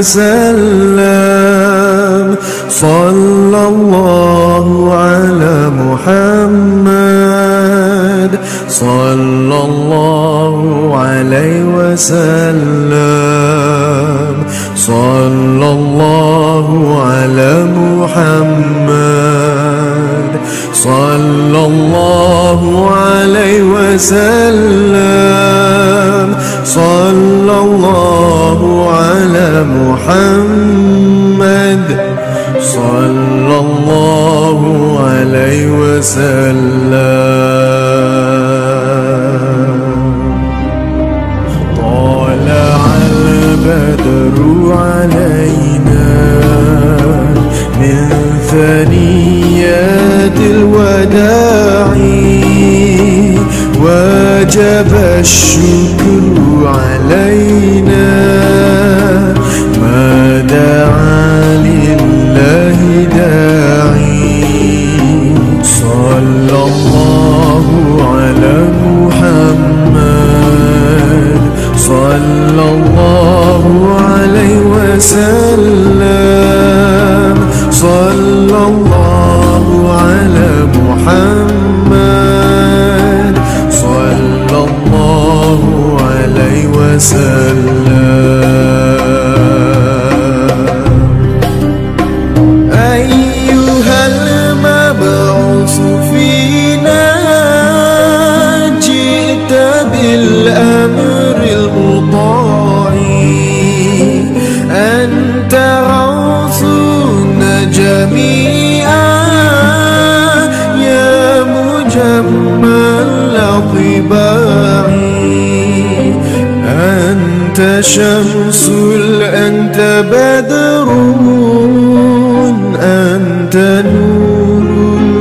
وسلم صلى الله على محمد صلى الله عليه وسلم صلى الله على محمد صلى الله عليه وسلم صلى الله على محمد صلى الله عليه وسلم. طلع البدر علينا من ثنيات الوداع وجب الشكر علينا ما دعا لله داعي صلى الله على محمد صلى الله عليه وسلم صلى الله على محمد صلى الله عليه وسلم. أيها المبعوث فينا جئت بالأمر المطاع أنت غوثنا جميعا يا مجمل طباع أنت شمس أنت بدر أنت نور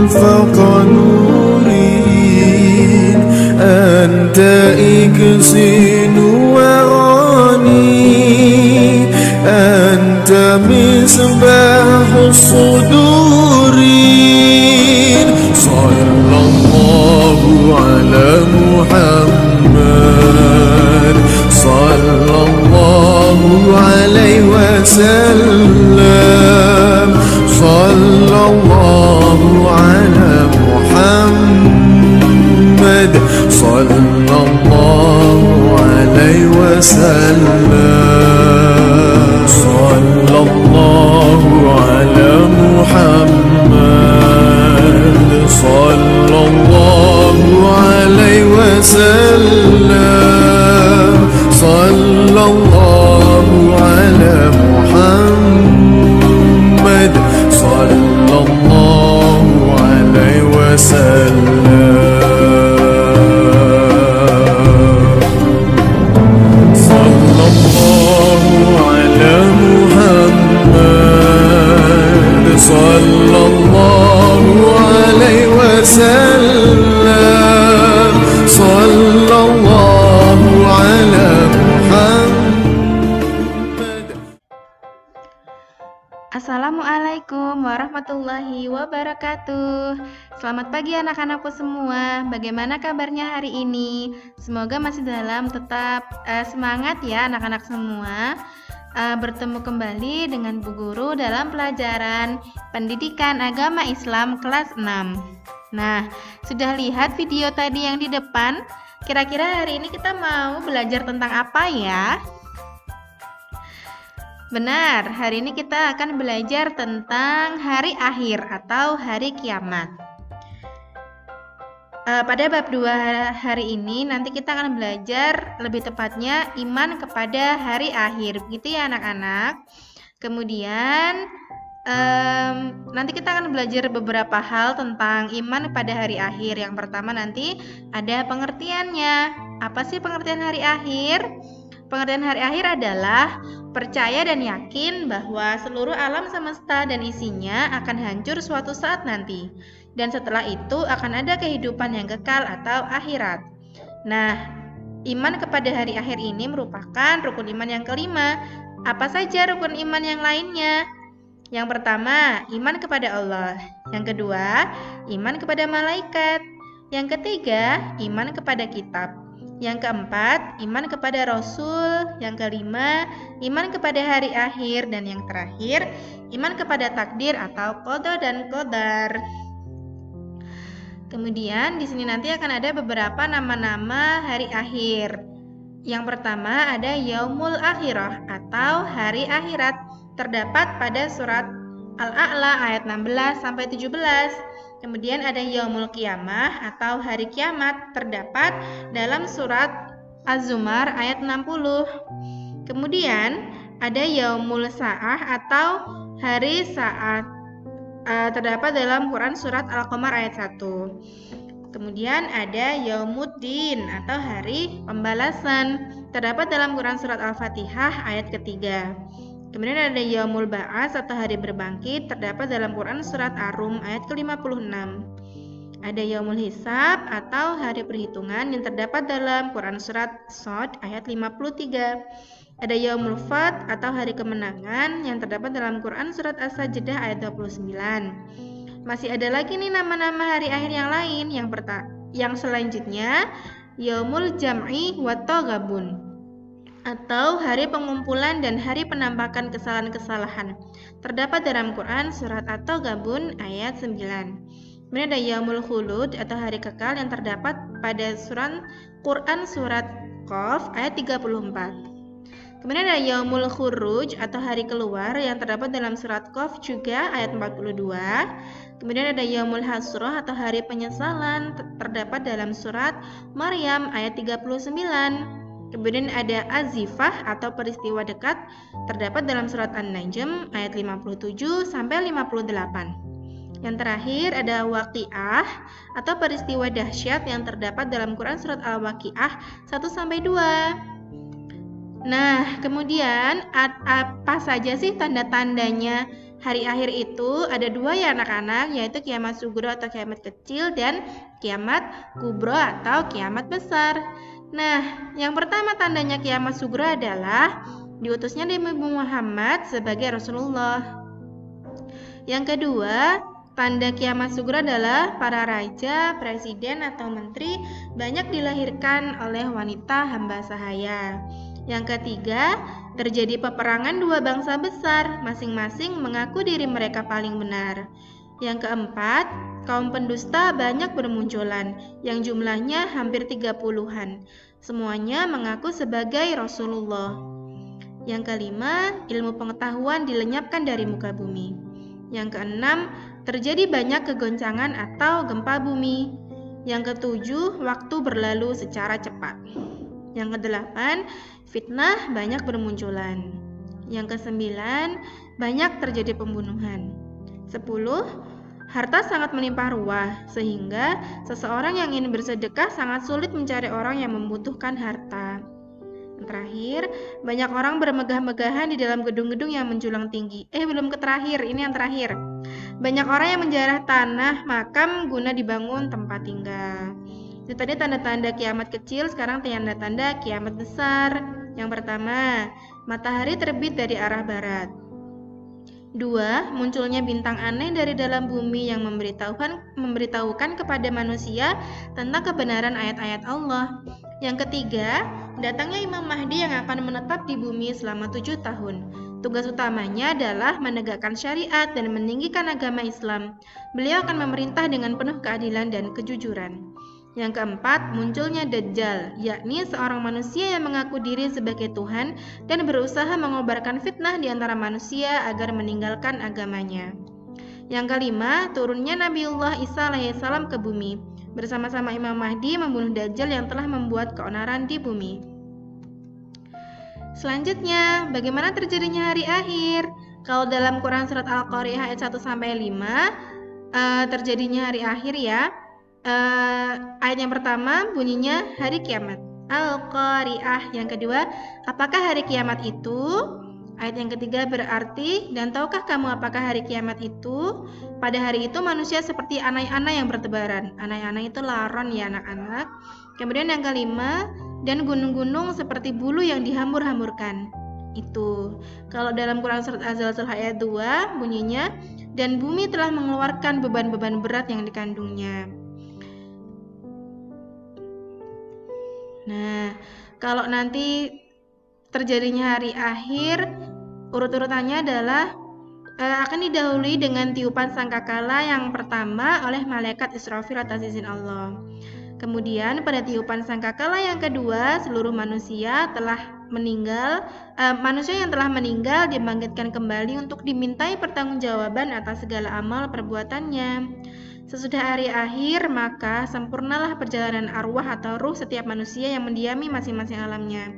فوق نور أنت إكسين وغاني أنت مصباح الصدور صلى الله على محمد صلى الله عليه وسلم صلى الله على محمد صلى الله عليه وسلم صلى الله على محمد صلى الله عليه وسلم صلى الله على محمد صلى الله عليه وسلم صلى الله على محمد صلى الله عليه وسلم صلى الله على محمد. Assalamualaikum warahmatullahi wabarakatuh. Selamat pagi anak-anakku semua. Bagaimana kabarnya hari ini? Semoga masih dalam tetap semangat ya anak-anak semua. Bertemu kembali dengan Bu Guru dalam pelajaran Pendidikan Agama Islam kelas 6. Nah, sudah lihat video tadi yang di depan? Kira-kira hari ini kita mau belajar tentang apa ya? Benar, hari ini kita akan belajar tentang hari akhir atau hari kiamat. Pada bab 2 hari ini nanti kita akan belajar lebih tepatnya iman kepada hari akhir. Begitu ya anak-anak. Kemudian nanti kita akan belajar beberapa hal tentang iman pada hari akhir. Yang pertama nanti ada pengertiannya. Apa sih pengertian hari akhir? Pengertian hari akhir adalah percaya dan yakin bahwa seluruh alam semesta dan isinya akan hancur suatu saat nanti. Dan setelah itu akan ada kehidupan yang kekal atau akhirat. Nah, iman kepada hari akhir ini merupakan rukun iman yang kelima. Apa saja rukun iman yang lainnya? Yang pertama, iman kepada Allah. Yang kedua, iman kepada malaikat. Yang ketiga, iman kepada kitab. Yang keempat, iman kepada Rasul. Yang kelima, iman kepada hari akhir. Dan yang terakhir, iman kepada takdir atau qada dan qadar. Kemudian di sini nanti akan ada beberapa nama-nama hari akhir. Yang pertama ada Yaumul Akhirah atau hari akhirat, terdapat pada surat Al-A'la ayat 16 sampai 17. Kemudian ada Yaumul Qiyamah atau hari kiamat, terdapat dalam surat Az-Zumar ayat 60. Kemudian ada Yaumul Sa'ah atau hari saat, terdapat dalam Quran surat Al-Qamar ayat 1. Kemudian ada Yaumuddin atau hari pembalasan, terdapat dalam Quran surat Al-Fatihah ayat ketiga. Kemudian ada Yaumul Ba'ats atau hari berbangkit, terdapat dalam Quran surat Ar-Rum ayat ke-56. Ada Yaumul Hisab atau hari perhitungan yang terdapat dalam Quran surat Shad ayat 53. Ada Yaumul Fath atau hari kemenangan yang terdapat dalam Quran surat As-Sajdah ayat 29. Masih ada lagi nih nama-nama hari akhir yang lain. Yang selanjutnya Yaumul Jam'i wa Taghabun atau hari pengumpulan dan hari penampakan kesalahan-kesalahan, terdapat dalam Quran surat At-Taghabun ayat 9. Kemudian ada Yaumul Khulud atau hari kekal yang terdapat pada Quran surat Qaf ayat 34. Kemudian ada Yaumul Khuruj atau hari keluar yang terdapat dalam surat Qaf juga ayat 42. Kemudian ada Yaumul Hasrah atau hari penyesalan, terdapat dalam surat Maryam ayat 39. Kemudian ada Azifah atau peristiwa dekat, terdapat dalam surat An-Najm ayat 57 sampai 58. Yang terakhir ada Waqiah atau peristiwa dahsyat yang terdapat dalam Quran surat Al-Waqiah 1 sampai 2. Nah, kemudian apa saja sih tanda-tandanya hari akhir itu? Ada dua ya anak-anak, yaitu kiamat sugro atau kiamat kecil dan kiamat kubro atau kiamat besar. Nah, yang pertama tandanya kiamat sugro adalah diutusnya Nabi Muhammad sebagai Rasulullah. Yang kedua, tanda kiamat sugro adalah para raja, presiden atau menteri banyak dilahirkan oleh wanita hamba sahaya. Yang ketiga, terjadi peperangan dua bangsa besar, masing-masing mengaku diri mereka paling benar. Yang keempat, kaum pendusta banyak bermunculan, yang jumlahnya hampir 30-an. Semuanya mengaku sebagai Rasulullah. Yang kelima, ilmu pengetahuan dilenyapkan dari muka bumi. Yang keenam, terjadi banyak kegoncangan atau gempa bumi. Yang ketujuh, waktu berlalu secara cepat. Yang kedelapan, fitnah banyak bermunculan. Yang kesembilan, banyak terjadi pembunuhan. 10. Harta sangat melimpah ruah, sehingga seseorang yang ingin bersedekah sangat sulit mencari orang yang membutuhkan harta. Yang terakhir, banyak orang bermegah-megahan di dalam gedung-gedung yang menjulang tinggi. Belum ke terakhir, ini yang terakhir. Banyak orang yang menjarah tanah makam guna dibangun tempat tinggal. Itu tadi tanda-tanda kiamat kecil, sekarang tanda-tanda kiamat besar. Yang pertama, matahari terbit dari arah barat. 2. Munculnya bintang aneh dari dalam bumi yang memberitahukan kepada manusia tentang kebenaran ayat-ayat Allah. Yang ketiga, datangnya Imam Mahdi yang akan menetap di bumi selama 7 tahun. Tugas utamanya adalah menegakkan syariat dan meninggikan agama Islam. Beliau akan memerintah dengan penuh keadilan dan kejujuran. Yang keempat, munculnya Dajjal, yakni seorang manusia yang mengaku diri sebagai Tuhan dan berusaha mengobarkan fitnah di antara manusia agar meninggalkan agamanya. Yang kelima, turunnya Nabiullah Isa alaihissalam ke bumi. Bersama-sama Imam Mahdi membunuh Dajjal yang telah membuat keonaran di bumi. Selanjutnya, bagaimana terjadinya hari akhir? Kalau dalam Quran surat Al-Qari'ah ayat 1-5, terjadinya hari akhir ya. Ayat yang pertama bunyinya hari kiamat, Al-Qari'ah. Yang kedua, apakah hari kiamat itu? Ayat yang ketiga berarti, dan tahukah kamu apakah hari kiamat itu? Pada hari itu manusia seperti anai-anai yang bertebaran. Anai-anai itu laron ya anak-anak. Kemudian yang kelima, dan gunung-gunung seperti bulu yang dihambur-hamburkan. Itu kalau dalam Quran surat Az-Zalzalah ayat 2 bunyinya, dan bumi telah mengeluarkan beban-beban berat yang dikandungnya. Nah, kalau nanti terjadinya hari akhir, urut-urutannya adalah akan didahului dengan tiupan sangkakala yang pertama oleh malaikat Israfil atas izin Allah. Kemudian pada tiupan sangkakala yang kedua, seluruh manusia yang telah meninggal dibangkitkan kembali untuk dimintai pertanggungjawaban atas segala amal perbuatannya. Sesudah hari akhir, maka sempurnalah perjalanan arwah atau ruh setiap manusia yang mendiami masing-masing alamnya.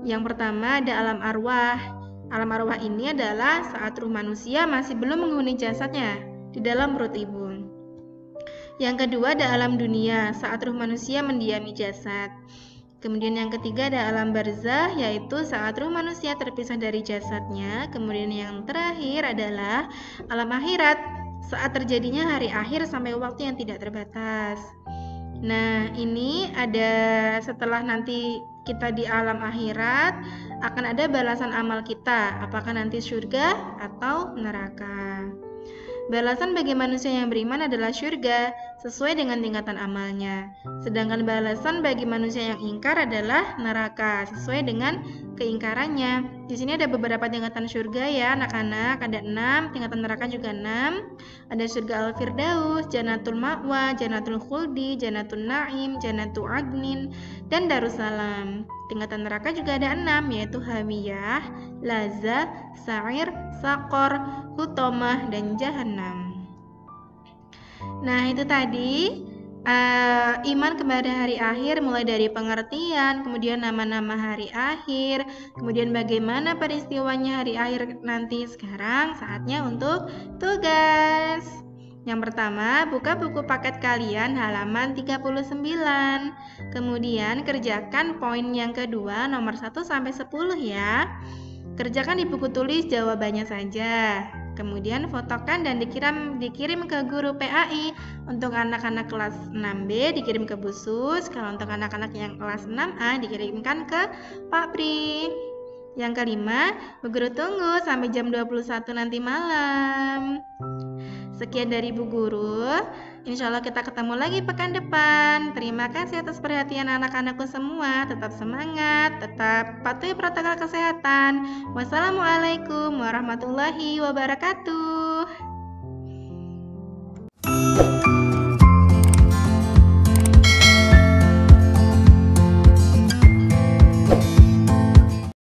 Yang pertama ada alam arwah. Alam arwah ini adalah saat ruh manusia masih belum menghuni jasadnya di dalam perut ibu. Yang kedua ada alam dunia, saat ruh manusia mendiami jasad. Kemudian yang ketiga ada alam barzah, yaitu saat ruh manusia terpisah dari jasadnya. Kemudian yang terakhir adalah alam akhirat, saat terjadinya hari akhir sampai waktu yang tidak terbatas. Nah, ini ada setelah nanti kita di alam akhirat akan ada balasan amal kita, apakah nanti surga atau neraka. Balasan bagi manusia yang beriman adalah surga sesuai dengan tingkatan amalnya. Sedangkan balasan bagi manusia yang ingkar adalah neraka sesuai dengan keingkarannya. Di sini ada beberapa tingkatan surga ya anak-anak, ada 6, tingkatan neraka juga 6. Ada surga Al-Firdaus, Jannatul Ma'wa, Jannatul Khuldi, Jannatul Na'im, Jannatul Adnin, dan Darussalam. Tingkatan neraka juga ada 6, yaitu Hawiyah, Lazah, Sa'ir, Saqor, Hutomah, dan Jahannam. Nah, itu tadi iman kepada hari akhir, mulai dari pengertian, kemudian nama-nama hari akhir, kemudian bagaimana peristiwanya hari akhir nanti. Sekarang saatnya untuk tugas. Yang pertama, buka buku paket kalian halaman 39. Kemudian kerjakan poin yang kedua nomor 1 sampai 10 ya. Kerjakan di buku tulis jawabannya saja. Kemudian fotokan dan dikirim ke guru PAI. Untuk anak-anak kelas 6B dikirim ke Bu Sus. Kalau untuk anak-anak yang kelas 6A dikirimkan ke Pak Pri. Yang kelima, Bu Guru tunggu sampai jam 21 nanti malam. Sekian dari Bu Guru. Insya Allah kita ketemu lagi pekan depan. Terima kasih atas perhatian anak-anakku semua. Tetap semangat, tetap patuhi protokol kesehatan. Wassalamualaikum warahmatullahi wabarakatuh.